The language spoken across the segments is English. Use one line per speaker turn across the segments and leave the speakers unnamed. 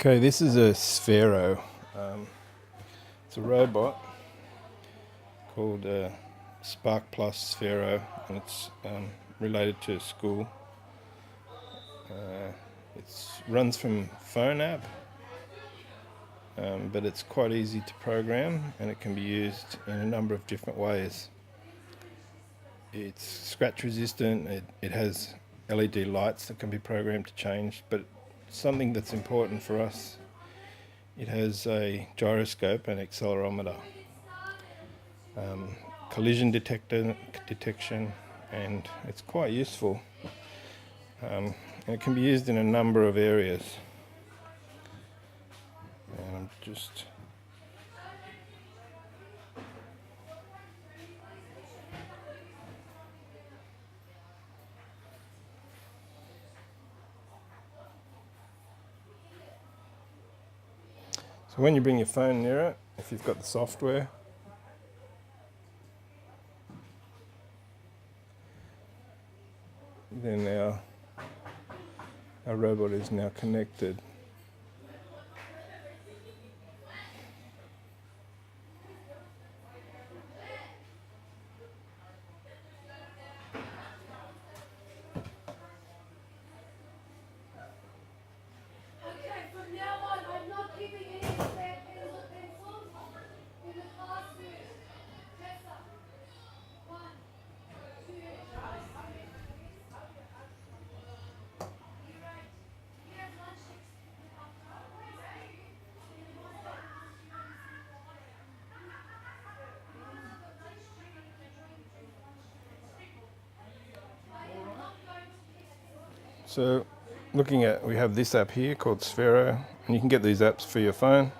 Okay, this is a Sphero. It's a robot called Spark Plus Sphero, and it's related to school. It runs from phone app, but it's quite easy to program, and it can be used in a number of different ways. It's scratch resistant. It has LED lights that can be programmed to change, but something that's important for us, it has a gyroscope and accelerometer, collision detection, and it's quite useful. And it can be used in a number of areas. And I'm just So when you bring your phone near it, if you've got the software, then our robot is now connected. So looking at, we have this app here called Sphero, and you can get these apps for your phone,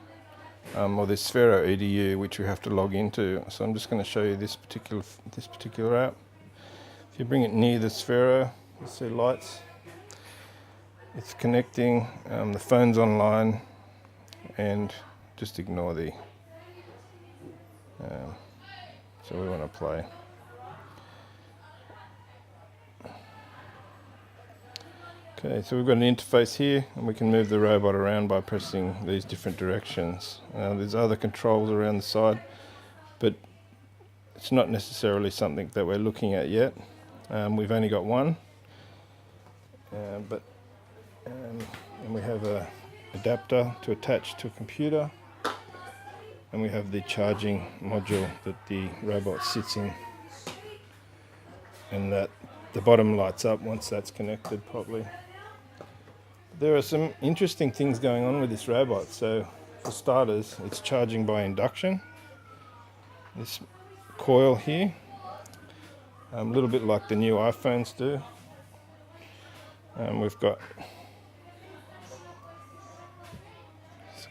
or this Sphero EDU, which we have to log into. So I'm just going to show you this particular app. If you bring it near the Sphero, you'll see lights. It's connecting, the phone's online, and just ignore the, so we want to play. Okay, so we've got an interface here, and we can move the robot around by pressing these different directions. There's other controls around the side, but it's not necessarily something that we're looking at yet. We've only got one, and we have an adapter to attach to a computer, and we have the charging module that the robot sits in, and that the bottom lights up once that's connected properly. There are some interesting things going on with this robot. So for starters, it's charging by induction. This coil here, a little bit like the new iPhones do. We've got,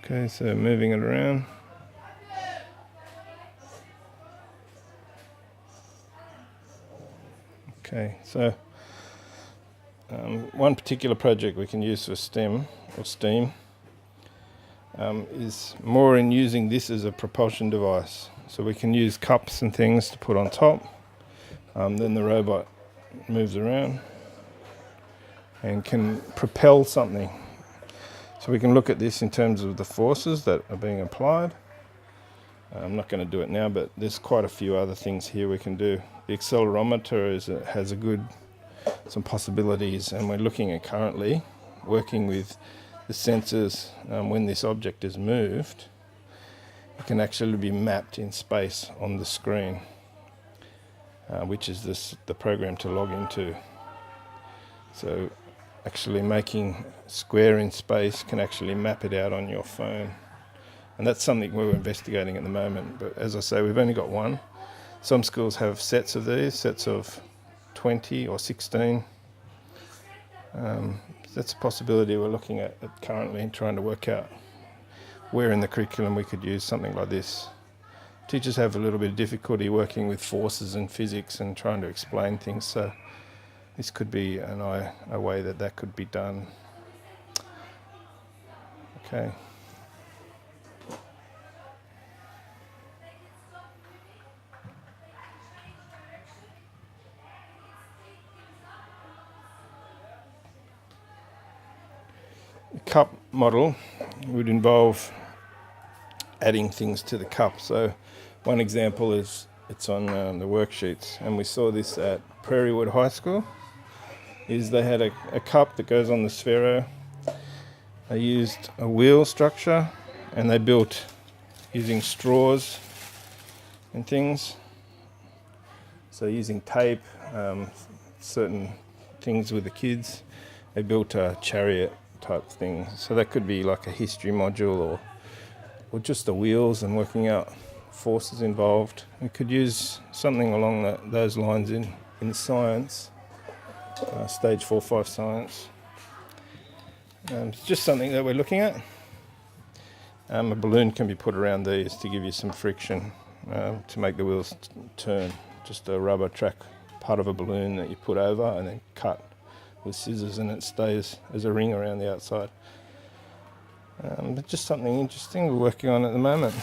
okay, so moving it around. Okay, so one particular project we can use for Steam is more in using this as a propulsion device. So we can use cups and things to put on top. Then the robot moves around and can propel something. So we can look at this in terms of the forces that are being applied. I'm not going to do it now, but there's quite a few other things here we can do. The accelerometer has some possibilities, and we're looking at currently working with the sensors. When this object is moved, it can actually be mapped in space on the screen, which is the program to log into. So actually making square in space can actually map it out on your phone, and that's something we're investigating at the moment. But as I say, we've only got one. Some schools have sets of these, sets of 20 or 16. That's a possibility we're looking at currently, trying to work out where in the curriculum we could use something like this. Teachers have a little bit of difficulty working with forces and physics and trying to explain things, so this could be a way that could be done. Okay. Cup model would involve adding things to the cup. So one example is, it's on the worksheets, and we saw this at Prairie Wood High School, is they had a cup that goes on the Sphero. They used a wheel structure, and they built using straws and things. So using tape, certain things with the kids, they built a chariot type thing. So that could be like a history module, or just the wheels and working out forces involved. We could use something along those lines in science, stage 4-5 science. It's just something that we're looking at. A balloon can be put around these to give you some friction to make the wheels turn. Just a rubber track part of a balloon that you put over and then cut with scissors, and it stays as a ring around the outside. But just something interesting we're working on at the moment.